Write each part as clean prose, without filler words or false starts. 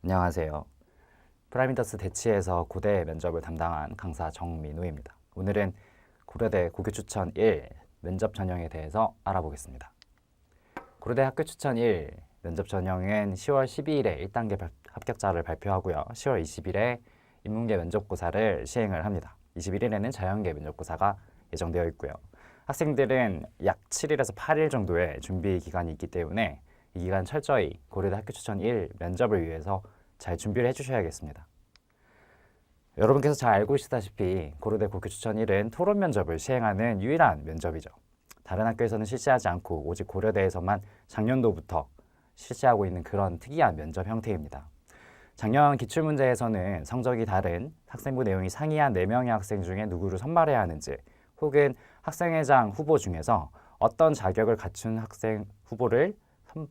안녕하세요. 프라이미더스 대치에서 고대 면접을 담당한 강사 정민우입니다. 오늘은 고려대 고교 추천 1 면접 전형에 대해서 알아보겠습니다. 고려대 학교 추천 1 면접 전형은 10월 12일에 1단계 합격자를 발표하고요. 10월 20일에 인문계 면접고사를 시행을 합니다. 21일에는 자연계 면접고사가 예정되어 있고요. 학생들은 약 7일에서 8일 정도의 준비 기간이 있기 때문에 이 기간 철저히 고려대 학교 추천 1 면접을 위해서 잘 준비를 해주셔야겠습니다. 여러분께서 잘 알고 계시다시피 고려대 고교 추천 1은 토론 면접을 시행하는 유일한 면접이죠. 다른 학교에서는 실시하지 않고 오직 고려대에서만 작년도부터 실시하고 있는 그런 특이한 면접 형태입니다. 작년 기출문제에서는 성적이 다른 학생부 내용이 상이한 4명의 학생 중에 누구를 선발해야 하는지 혹은 학생회장 후보 중에서 어떤 자격을 갖춘 학생 후보를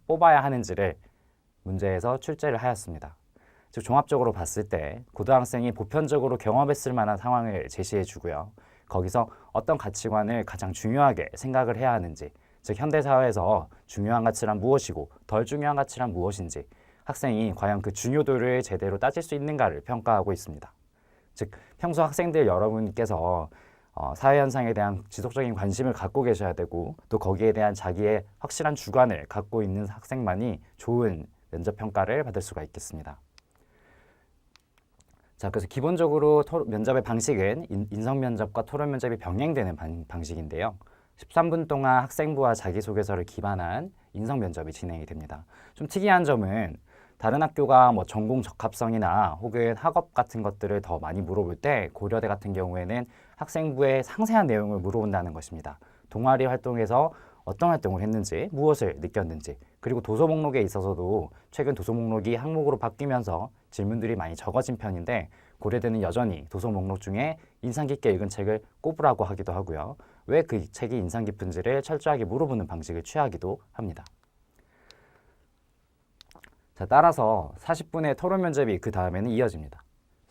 뽑아야 하는지를 문제에서 출제를 하였습니다. 즉 종합적으로 봤을 때 고등학생이 보편적으로 경험했을 만한 상황을 제시해 주고요. 거기서 어떤 가치관을 가장 중요하게 생각을 해야 하는지, 즉 현대사회에서 중요한 가치란 무엇이고 덜 중요한 가치란 무엇인지 학생이 과연 그 중요도를 제대로 따질 수 있는가를 평가하고 있습니다. 즉 평소 학생들 여러분께서 사회현상에 대한 지속적인 관심을 갖고 계셔야 되고 또 거기에 대한 자기의 확실한 주관을 갖고 있는 학생만이 좋은 면접평가를 받을 수가 있겠습니다. 자, 그래서 기본적으로 면접의 방식은 인성면접과 토론면접이 병행되는 방식인데요. 13분 동안 학생부와 자기소개서를 기반한 인성면접이 진행이 됩니다. 좀 특이한 점은 다른 학교가 전공 적합성이나 혹은 학업 같은 것들을 더 많이 물어볼 때 고려대 같은 경우에는 학생부의 상세한 내용을 물어본다는 것입니다. 동아리 활동에서 어떤 활동을 했는지, 무엇을 느꼈는지, 그리고 도서 목록에 있어서도 최근 도서 목록이 항목으로 바뀌면서 질문들이 많이 적어진 편인데 고려대는 여전히 도서 목록 중에 인상 깊게 읽은 책을 꼽으라고 하기도 하고요. 왜 그 책이 인상 깊은지를 철저하게 물어보는 방식을 취하기도 합니다. 자, 따라서 40분의 토론 면접이 그 다음에는 이어집니다.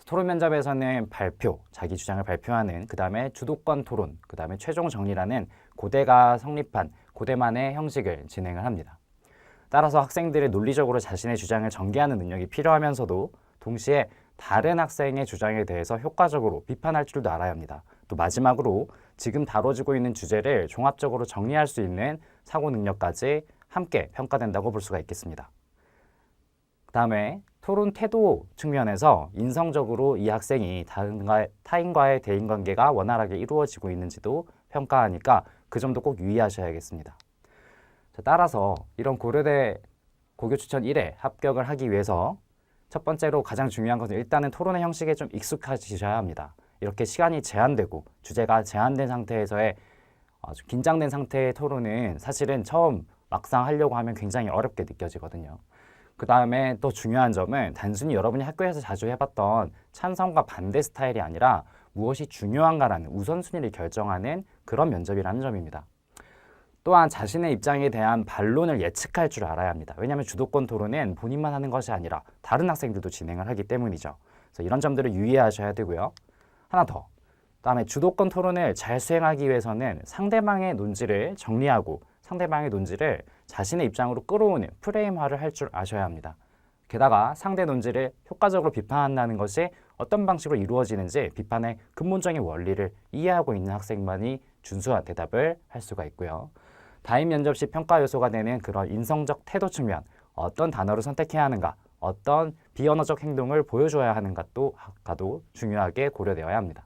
토론 면접에서는 발표, 자기 주장을 발표하는, 그 다음에 주도권 토론, 그 다음에 최종 정리라는 고대가 성립한 고대만의 형식을 진행을 합니다. 따라서 학생들의 논리적으로 자신의 주장을 전개하는 능력이 필요하면서도 동시에 다른 학생의 주장에 대해서 효과적으로 비판할 줄도 알아야 합니다. 또 마지막으로 지금 다뤄지고 있는 주제를 종합적으로 정리할 수 있는 사고 능력까지 함께 평가된다고 볼 수가 있겠습니다. 그 다음에 토론 태도 측면에서 인성적으로 이 학생이 타인과의 대인관계가 원활하게 이루어지고 있는지도 평가하니까 그 점도 꼭 유의하셔야겠습니다. 자, 따라서 이런 고려대 고교 추천 1에 합격을 하기 위해서 첫 번째로 가장 중요한 것은 일단은 토론의 형식에 좀 익숙해지셔야 합니다. 이렇게 시간이 제한되고 주제가 제한된 상태에서의 아주 긴장된 상태의 토론은 사실은 처음 막상 하려고 하면 굉장히 어렵게 느껴지거든요. 그 다음에 또 중요한 점은 단순히 여러분이 학교에서 자주 해봤던 찬성과 반대 스타일이 아니라 무엇이 중요한가라는 우선순위를 결정하는 그런 면접이라는 점입니다. 또한 자신의 입장에 대한 반론을 예측할 줄 알아야 합니다. 왜냐하면 주도권 토론은 본인만 하는 것이 아니라 다른 학생들도 진행을 하기 때문이죠. 그래서 이런 점들을 유의하셔야 되고요. 하나 더. 그다음에 주도권 토론을 잘 수행하기 위해서는 상대방의 논지를 정리하고 상대방의 논지를 자신의 입장으로 끌어오는 프레임화를 할 줄 아셔야 합니다. 게다가 상대 논지를 효과적으로 비판한다는 것이 어떤 방식으로 이루어지는지 비판의 근본적인 원리를 이해하고 있는 학생만이 준수한 대답을 할 수가 있고요. 다인 면접 시 평가 요소가 되는 그런 인성적 태도 측면, 어떤 단어를 선택해야 하는가, 어떤 비언어적 행동을 보여줘야 하는가도 중요하게 고려되어야 합니다.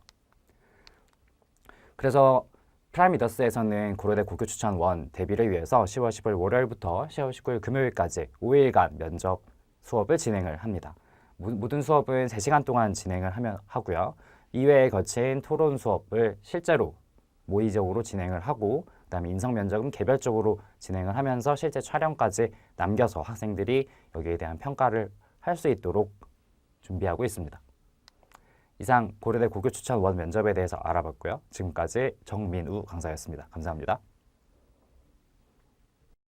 그래서 프라이미더스에서는 고려대 고교 추천 1 대비를 위해서 10월 15일 월요일부터 10월 19일 금요일까지 5일간 면접 수업을 진행을 합니다. 모든 수업은 3시간 동안 진행을 하고요. 이외에 거친 토론 수업을 실제로 모의적으로 진행을 하고 그다음에 인성 면접은 개별적으로 진행을 하면서 실제 촬영까지 남겨서 학생들이 여기에 대한 평가를 할 수 있도록 준비하고 있습니다. 이상 고려대 고교 추천 1 면접에 대해서 알아봤고요. 지금까지 정민우 강사였습니다. 감사합니다.